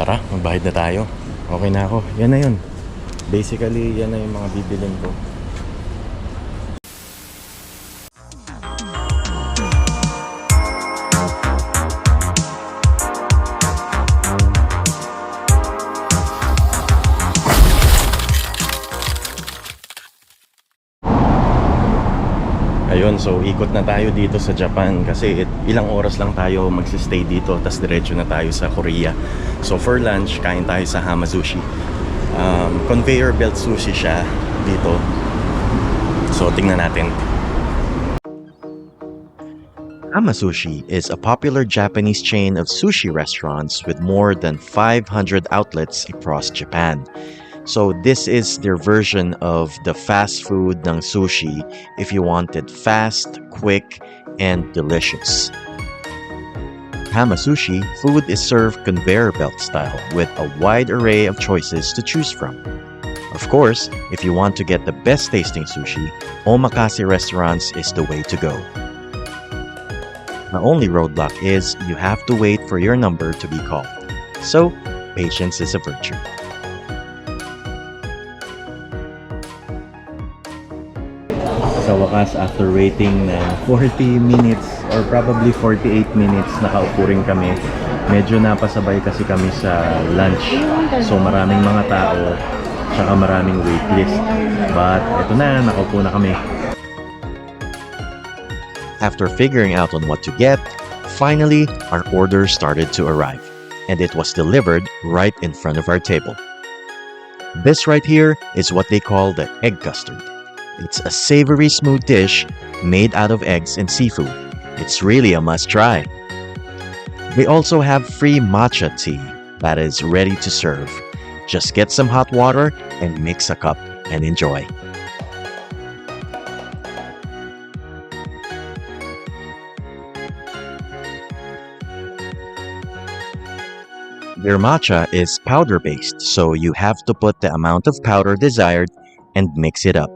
tara, magbayad na tayo. Okay na ako. Yan na yun. Basically, yan na yung mga bibilin ko. Ayun, so ikot na tayo dito sa Japan kasi ilang oras lang tayo magsistay dito, tas diretso na tayo sa Korea. So for lunch, kain tayo sa Hamazushi. Conveyor belt sushi siya dito. So tingnan natin. Hamazushi is a popular Japanese chain of sushi restaurants with more than 500 outlets across Japan. So this is their version of the fast food ng sushi if you want it fast, quick, and delicious. Hamazushi food is served conveyor belt style with a wide array of choices to choose from. Of course, if you want to get the best tasting sushi, omakase restaurants is the way to go. The only roadblock is you have to wait for your number to be called. So, patience is a virtue. Sa wakas, after waiting ng 40 minutes or probably 48 minutes, nakaupo rin kami. Medyo napasabay kasi kami sa lunch. So maraming mga tao, tsaka maraming waitlist. But eto na, nakaupo na kami. After figuring out on what to get, finally, our order started to arrive. And it was delivered right in front of our table. This right here is what they call the egg custard. It's a savory smooth dish made out of eggs and seafood. It's really a must-try. We also have free matcha tea that is ready to serve. Just get some hot water and mix a cup and enjoy. Their matcha is powder-based, so you have to put the amount of powder desired and mix it up.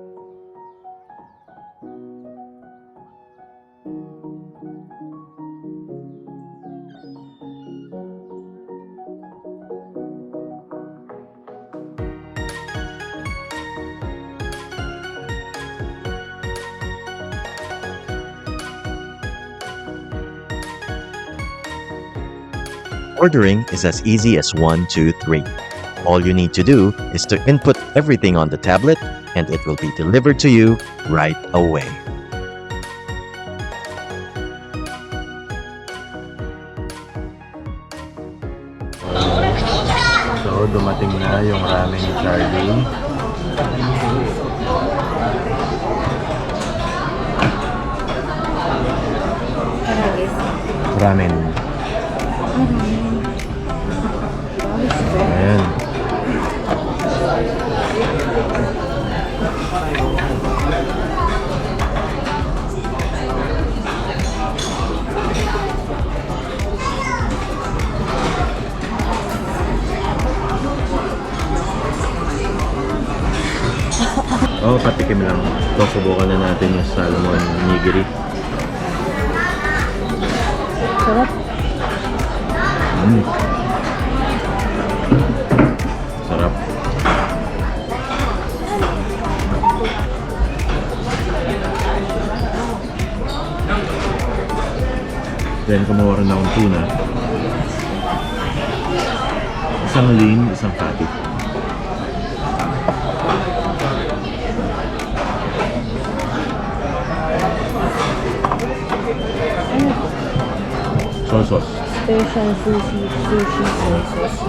Ordering is as easy as 1, 2, 3. All you need to do is to input everything on the tablet and it will be delivered to you right away. So, dumating na yung ramen ni Charlie. Ramen. Ayan. Oh, patikim lang. Ito, subukan na natin yung salmon nigiri. Sarap. Sarap. Then, kumuha rin akong tuna. Isang lean, isang fatty. Soy sauce. Special sushi sauce.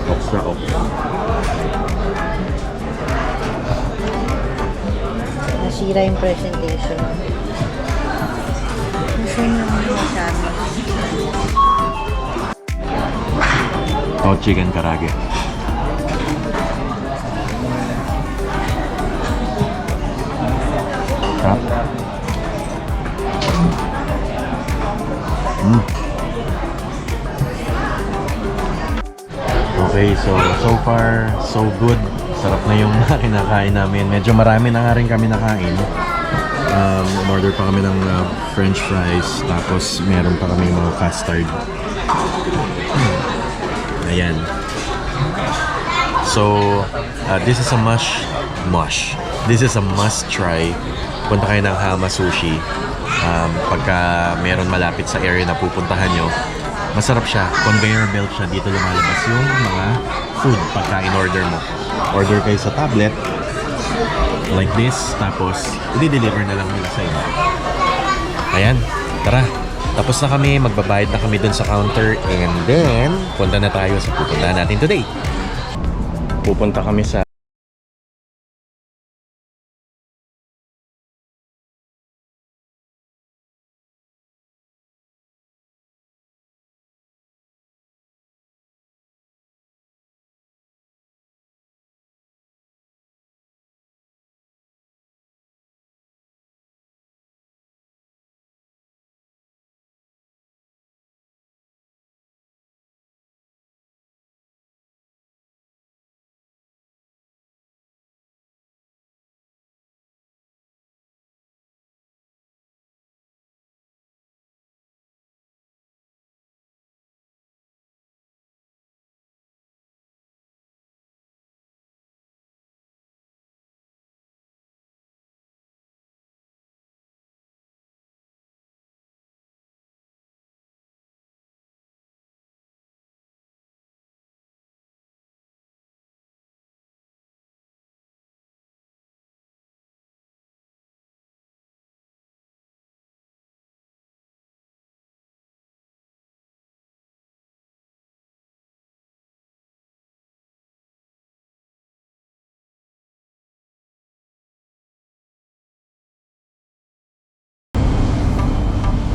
Oksa, oksa. Nasira yung presentation. Nasaan yung masyado? Oh, chicken karage. Sarap. Okay, so far, so good. Sarap na yung kinakain namin. Medyo marami na nga rin kami nakain. Order pa kami ng french fries, tapos meron pa kami mga custard. Ayan. So, this is a This is a must try. Punta kayo ng Hama Sushi. Pagka meron malapit sa area na pupuntahan nyo, masarap siya. Conveyor belt siya. Dito lumalabas yung mga food pagka in-order mo. Order kayo sa tablet like this, tapos i-deliver na lang nila sa inyo. Ayan, tara. Tapos na kami, magbabayad na kami dun sa counter, and then punta na tayo sa pupuntahan natin today. Pupunta kami sa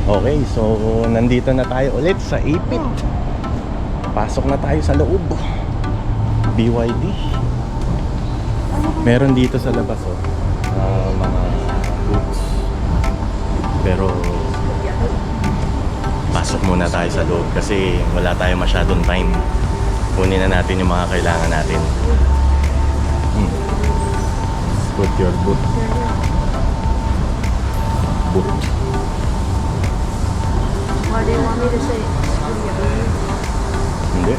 Okay, so nandito na tayo ulit sa Ipit. Pasok na tayo sa loob. BYD. Meron dito sa labas mga goods. Pero pasok muna tayo sa loob kasi wala tayo masyadong time. Kunin na natin yung mga kailangan natin. Put your boot. Boot. What do you want me to say? Hindi.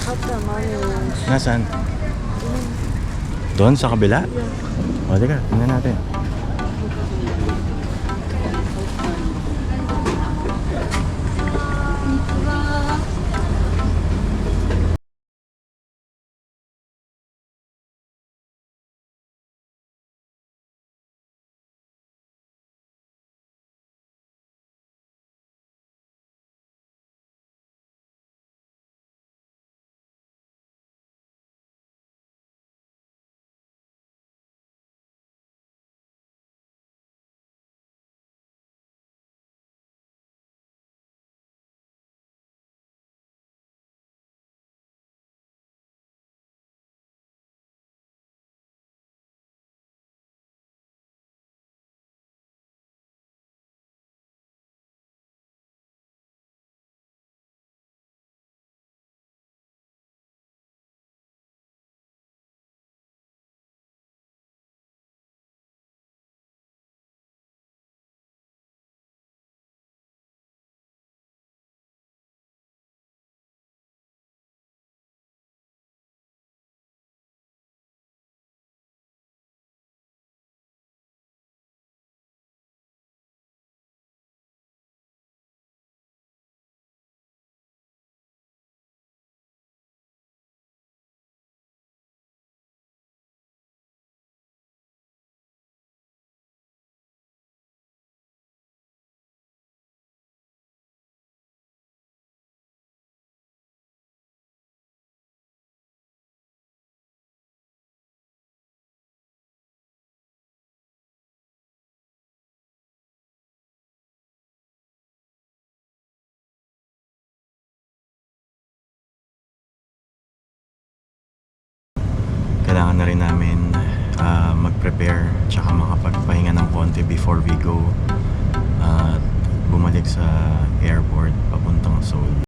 What the mommy wants? Nasaan? Doon sa kabila? O, teka, tingnan natin. Kailangan na rin namin mag-prepare tsaka makapagpahinga ng konti before we go bumalik sa airport papuntang Seoul.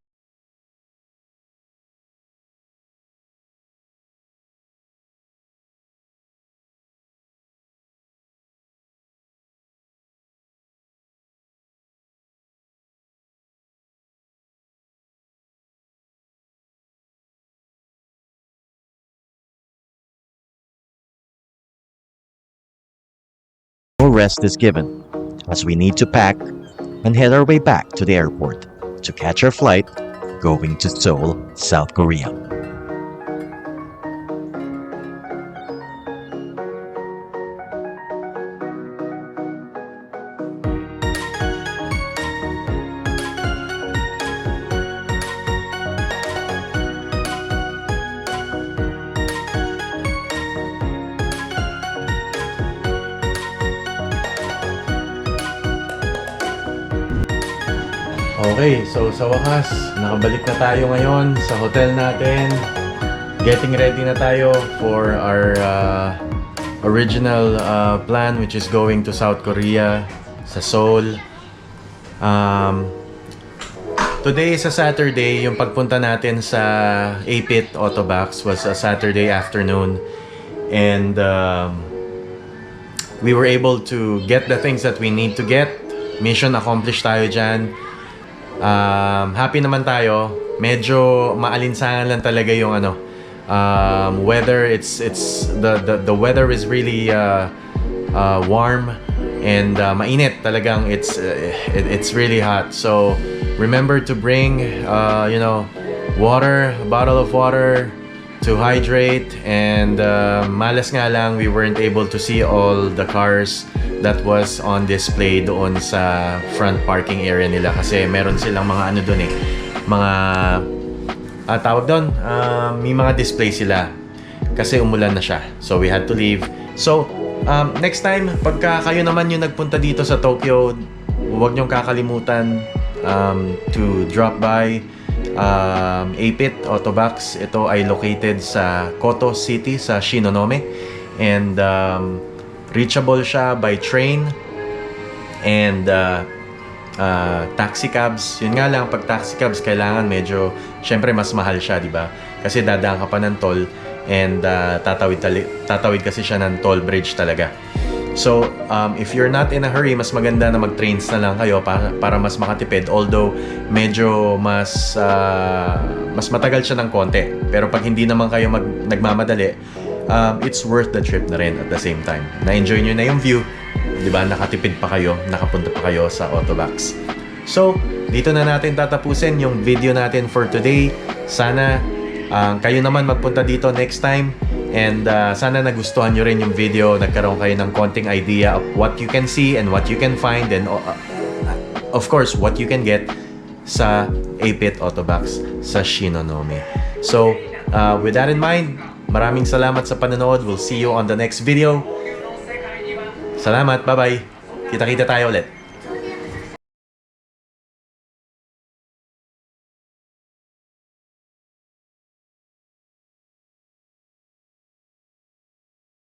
No rest is given as we need to pack and head our way back to the airport to catch our flight going to Seoul, South Korea. Okay, so sa wakas, nakabalik na tayo ngayon sa hotel natin. Getting ready na tayo for our original plan, which is going to South Korea, sa Seoul. Today is a Saturday. Yung pagpunta natin sa Apit Autobox was a Saturday afternoon. And we were able to get the things that we need to get. Mission accomplished tayo dyan. Happy naman tayo. Medyo maalinsangan lang talaga yung weather. It's the weather is really warm and mainit talagang. It's really hot. So remember to bring water, a bottle of water to hydrate, and malas nga lang we weren't able to see all the cars that was on display doon sa front parking area nila kasi meron silang mga doon mga tawag doon, may mga display sila kasi umulan na siya, so we had to leave. So next time pagka kayo naman yung nagpunta dito sa Tokyo, huwag niyong kakalimutan to drop by Apit Autobox. Ito ay located sa Koto City sa Shinonome, and reachable siya by train and taxi cabs. Yun nga lang, pag taxi cabs kailangan medyo, syempre mas mahal siya, di ba? Kasi dadaan ka pa ng toll and tatawid kasi siya ng toll bridge talaga. So, if you're not in a hurry, mas maganda na mag-trains na lang kayo para mas makatipid. Although, medyo mas matagal siya ng konti. Pero pag hindi naman kayo nagmamadali, it's worth the trip na rin at the same time. Na-enjoy nyo na yung view, di ba? Nakatipid pa kayo, nakapunta pa kayo sa Autobacs. So, dito na natin tatapusin yung video natin for today. Sana kayo naman magpunta dito next time. And sana nagustuhan nyo rin yung video, nagkaroon kayo ng konting idea of what you can see and what you can find, and of course, what you can get sa 8-bit Autobacs sa Shinonome. So, with that in mind, maraming salamat sa panonood. We'll see you on the next video. Salamat, bye-bye. Kita-kita tayo ulit.